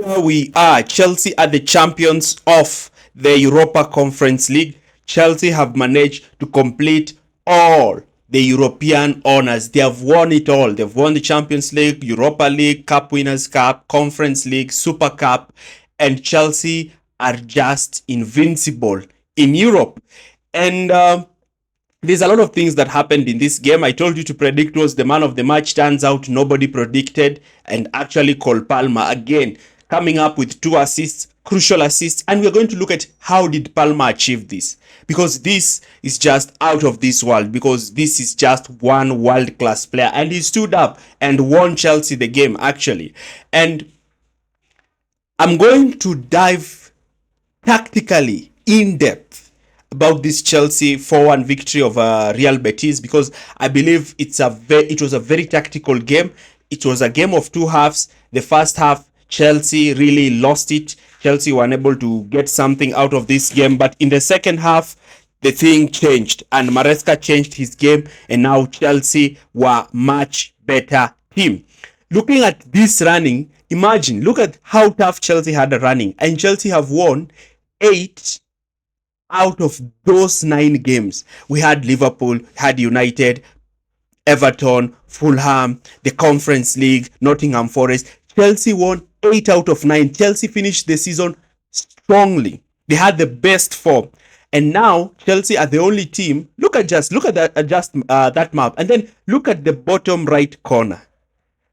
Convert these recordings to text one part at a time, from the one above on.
here we are. Chelsea are the champions of the Europa Conference League. Chelsea have managed to complete all the European honors. They have won it all. They've won the Champions League, Europa League, Cup Winners' Cup, Conference League, Super Cup, and Chelsea are just invincible in Europe. And there's a lot of things that happened in this game. I told you to predict who was the man of the match. Turns out nobody predicted, and actually Cole Palmer again coming up with 2 assists, crucial assists, and we're going to look at how did Palmer achieve this, because this is just out of this world, because this is just one world-class player, and he stood up and won Chelsea the game actually. And I'm going to dive tactically in depth about this Chelsea 4-1 victory over Real Betis, because I believe it was a very tactical game. It was a game of 2 halves. The first half, Chelsea really lost it. Chelsea were unable to get something out of this game, but in the second half, the thing changed, and Maresca changed his game, and now Chelsea were much better team. Looking at this running, imagine, look at how tough Chelsea had a running, and Chelsea have won 8 out of those 9 games. We had Liverpool, had United, Everton, Fulham, the Conference League, Nottingham Forest. Chelsea won 8 out of 9. Chelsea finished the season strongly. They had the best form. And now Chelsea are the only team. Look at that map, and then look at the bottom right corner.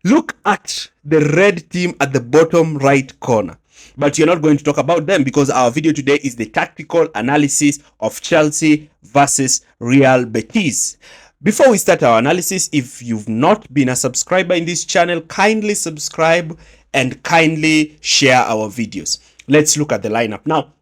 Look at the red team at the bottom right corner. But you're not going to talk about them, because our video today is the tactical analysis of Chelsea versus Real Betis. Before we start our analysis, if you've not been a subscriber in this channel, kindly subscribe and kindly share our videos. Let's look at the lineup. Now,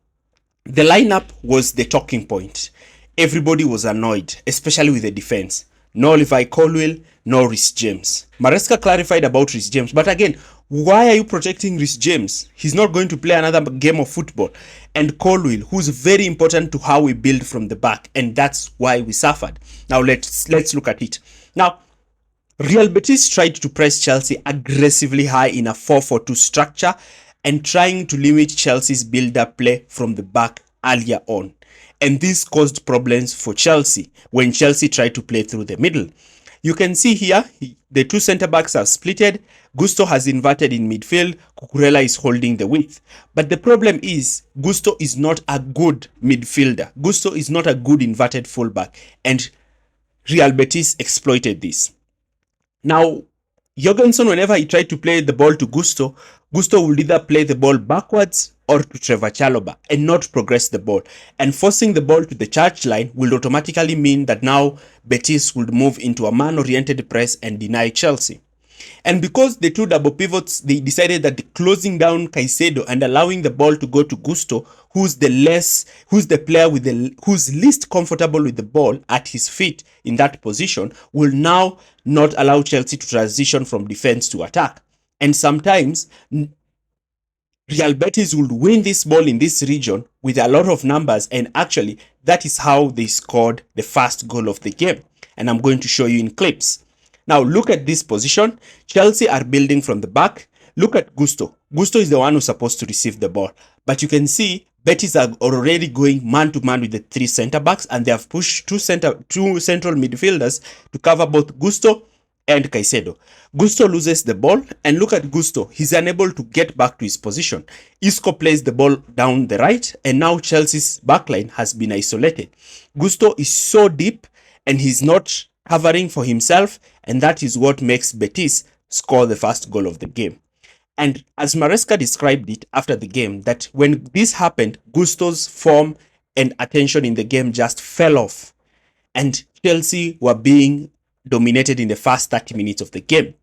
the lineup was the talking point. Everybody was annoyed, especially with the defense. No Levi Colwill, no Reece James. Maresca clarified about Reece James, but again, why are you protecting Reece James? He's not going to play another game of football. And Colwill, who's very important to how we build from the back, and that's why we suffered. Now let's look at it. Now, Real Betis tried to press Chelsea aggressively high in a 4-4-2 structure and trying to limit Chelsea's build-up play from the back earlier on. And this caused problems for Chelsea when Chelsea tried to play through the middle. You can see here, the 2 centre-backs are splitted. Gusto has inverted in midfield. Cucurella is holding the width. But the problem is, Gusto is not a good midfielder. Gusto is not a good inverted fullback. And Real Betis exploited this. Now, Jorgensen, whenever he tried to play the ball to Gusto, Gusto would either play the ball backwards or to Trevor Chalobah and not progress the ball. And forcing the ball to the touchline will automatically mean that now Betis would move into a man-oriented press and deny Chelsea. And because the 2 double pivots, they decided that the closing down Caicedo and allowing the ball to go to Gusto, who's the player who's least comfortable with the ball at his feet in that position, will now not allow Chelsea to transition from defense to attack. And sometimes Real Betis would win this ball in this region with a lot of numbers, and actually that is how they scored the first goal of the game. And I'm going to show you in clips. Now look at this position. Chelsea are building from the back. Look at Gusto. Gusto is the one who's supposed to receive the ball. But you can see Betis are already going man-to-man with the 3 centre-backs, and they have pushed 2 central midfielders to cover both Gusto and Caicedo. Gusto loses the ball, and look at Gusto. He's unable to get back to his position. Isco plays the ball down the right, and now Chelsea's backline has been isolated. Gusto is so deep, and he's not covering for himself, and that is what makes Betis score the first goal of the game. And as Maresca described it after the game, that when this happened, Gusto's form and attention in the game just fell off, and Chelsea were being dominated in the first 30 minutes of the game.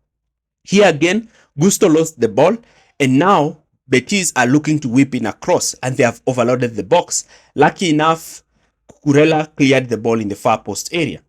Here again, Gusto lost the ball, and now Betis are looking to whip in a cross, and they have overloaded the box. Lucky enough, Cucurella cleared the ball in the far post area.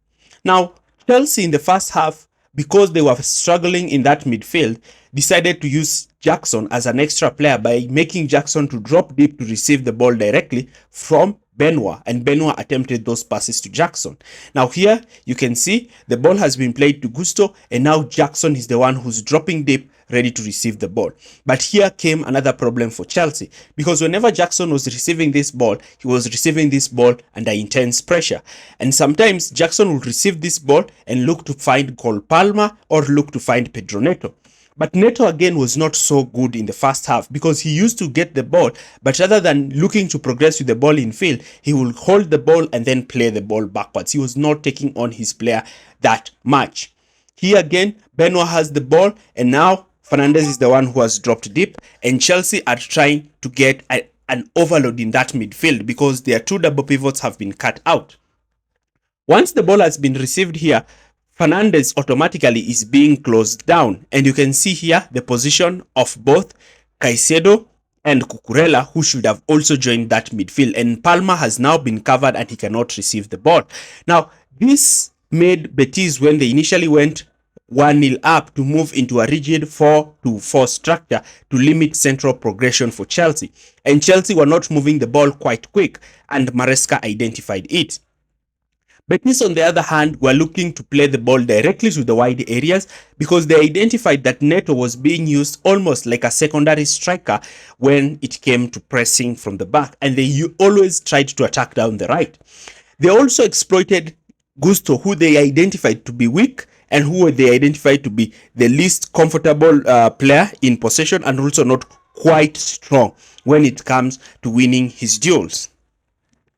Now, Chelsea in the first half, because they were struggling in that midfield, decided to use Jackson as an extra player by making Jackson to drop deep to receive the ball directly from Benoit, and Benoit attempted those passes to Jackson. Now here you can see the ball has been played to Gusto, and now Jackson is the one who's dropping deep, ready to receive the ball. But here came another problem for Chelsea, because whenever Jackson was receiving this ball, he was receiving this ball under intense pressure. And sometimes Jackson would receive this ball and look to find Cole Palmer or look to find Pedro Neto. But Neto again was not so good in the first half, because he used to get the ball, but rather than looking to progress with the ball in field, he will hold the ball and then play the ball backwards. He was not taking on his player that much. Here again, Benoit has the ball, and now Fernandes is the one who has dropped deep, and Chelsea are trying to get an overload in that midfield because their two double pivots have been cut out. Once the ball has been received here, Fernandes automatically is being closed down, and you can see here the position of both Caicedo and Cucurella, who should have also joined that midfield, and Palmer has now been covered and he cannot receive the ball. Now, this made Betis, when they initially went 1-0 up, to move into a rigid 4-2-4 structure to limit central progression for Chelsea, and Chelsea were not moving the ball quite quick, and Maresca identified it. Betis, on the other hand, were looking to play the ball directly to the wide areas because they identified that Neto was being used almost like a secondary striker when it came to pressing from the back, and they always tried to attack down the right. They also exploited Gusto, who they identified to be weak and who they identified to be the least comfortable player in possession, and also not quite strong when it comes to winning his duels.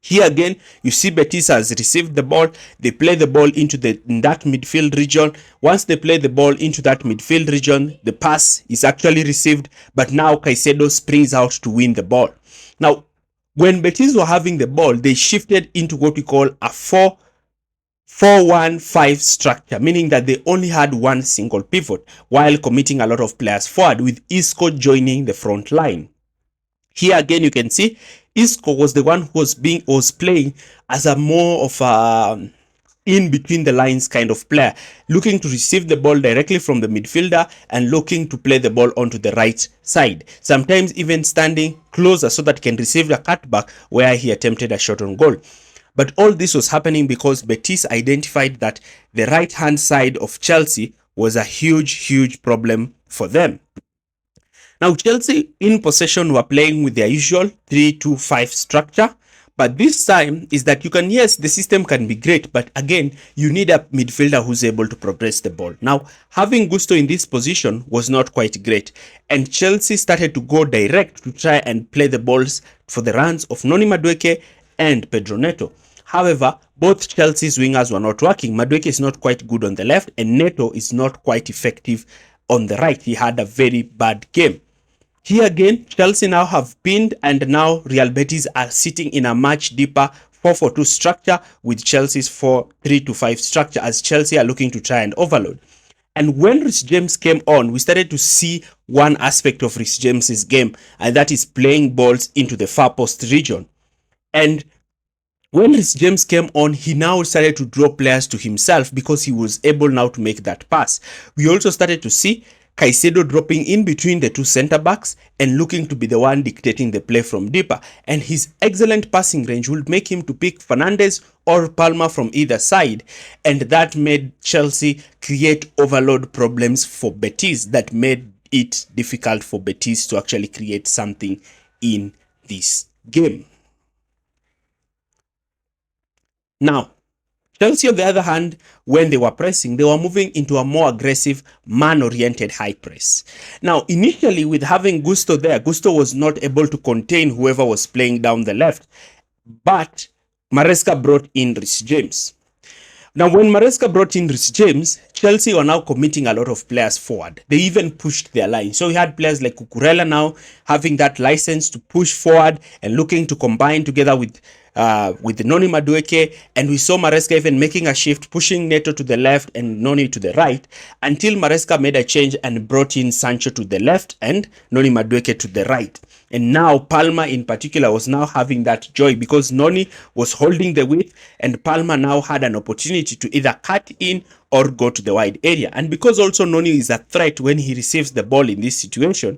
Here again, you see Betis has received the ball. They play the ball into that midfield region. Once they play the ball into that midfield region, the pass is actually received, but now Caicedo springs out to win the ball. Now, when Betis were having the ball, they shifted into what we call a 4-1-5 structure, meaning that they only had one single pivot while committing a lot of players forward, with Isco joining the front line. Here again, you can see Isco was the one who was playing as a more of a in between the lines kind of player, looking to receive the ball directly from the midfielder and looking to play the ball onto the right side, sometimes even standing closer so that he can receive a cutback where he attempted a shot on goal. But all this was happening because Betis identified that the right hand side of Chelsea was a huge problem for them. Now, Chelsea in possession were playing with their usual 3-2-5 structure, but this time is that yes, the system can be great, but again, you need a midfielder who's able to progress the ball. Now, having Gusto in this position was not quite great, and Chelsea started to go direct to try and play the balls for the runs of Noni Madueke and Pedro Neto. However, both Chelsea's wingers were not working. Madueke is not quite good on the left, and Neto is not quite effective on the right. He had a very bad game. Here again, Chelsea now have pinned, and now Real Betis are sitting in a much deeper 4-4-2 structure with Chelsea's 4-3-5 structure, as Chelsea are looking to try and overload. And when Reece James came on, we started to see one aspect of Reece James's game, and that is playing balls into the far post region. And when Reece James came on, he now started to draw players to himself because he was able now to make that pass. We also started to see Caicedo dropping in between the two center backs and looking to be the one dictating the play from deeper, and his excellent passing range would make him to pick Fernandes or Palmer from either side, and that made Chelsea create overload problems for Betis that made it difficult for Betis to actually create something in this game. Now, Chelsea, on the other hand, when they were pressing, they were moving into a more aggressive, man-oriented high press. Now, initially, with having Gusto there, Gusto was not able to contain whoever was playing down the left, but Maresca brought in Reece James. Now, when Maresca brought in Reece James, Chelsea were now committing a lot of players forward. They even pushed their line. So we had players like Cucurella now having that license to push forward and looking to combine together with Noni Madueke, and we saw Maresca even making a shift, pushing Neto to the left and Noni to the right, until Maresca made a change and brought in Sancho to the left and Noni Madueke to the right. And now Palmer in particular was now having that joy because Noni was holding the width, and Palmer now had an opportunity to either cut in or go to the wide area. And because also Noni is a threat when he receives the ball in this situation,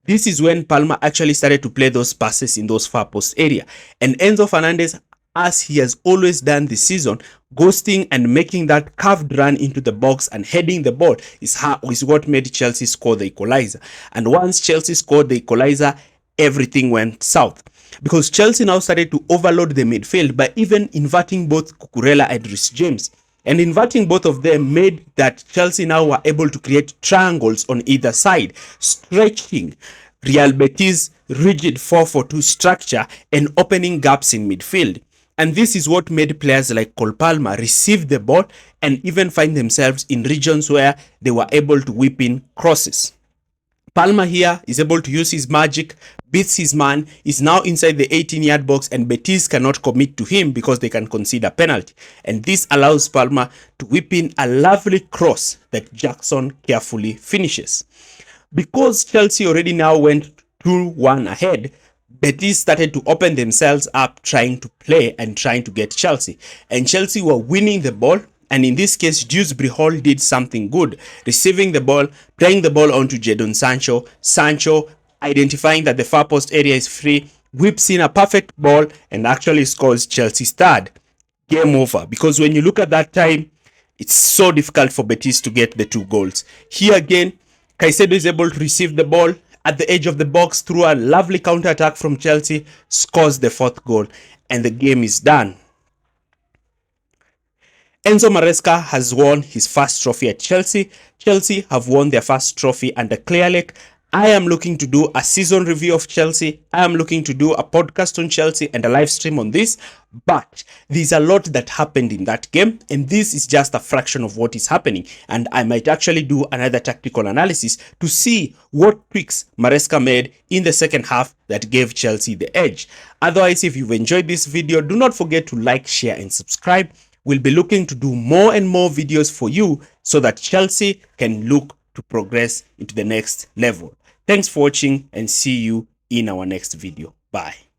this is when Palmer actually started to play those passes in those far post area. And Enzo Fernandez as he has always done this season, ghosting and making that curved run into the box and heading the ball is what made Chelsea score the equalizer. And once Chelsea scored the equalizer, everything went south, because Chelsea now started to overload the midfield by even inverting both Cucurella and Reece James. And inverting both of them made that Chelsea now were able to create triangles on either side, stretching Real Betis' rigid 4-4-2 structure and opening gaps in midfield. And this is what made players like Cole Palmer receive the ball and even find themselves in regions where they were able to whip in crosses. Palmer here is able to use his magic, beats his man, is now inside the 18-yard box, and Betis cannot commit to him because they can concede a penalty. And this allows Palmer to whip in a lovely cross that Jackson carefully finishes. Because Chelsea already now went 2-1 ahead, Betis started to open themselves up, trying to play and trying to get Chelsea. And Chelsea were winning the ball. And in this case, Dewsbury Hall did something good, receiving the ball, playing the ball onto Jadon Sancho. Sancho, identifying that the far post area is free, whips in a perfect ball and actually scores Chelsea's third. Game over. Because when you look at that time, it's so difficult for Betis to get the 2 goals. Here again, Caicedo is able to receive the ball at the edge of the box through a lovely counter-attack from Chelsea, scores the 4th goal, and the game is done. Enzo Maresca has won his first trophy at Chelsea. Chelsea have won their first trophy under Clearlake. I am looking to do a season review of Chelsea. I am looking to do a podcast on Chelsea and a live stream on this. But there's a lot that happened in that game, and this is just a fraction of what is happening. And I might actually do another tactical analysis to see what tweaks Maresca made in the second half that gave Chelsea the edge. Otherwise, if you've enjoyed this video, do not forget to like, share, and subscribe. We'll be looking to do more and more videos for you so that Chelsea can look to progress into the next level. Thanks for watching and see you in our next video. Bye.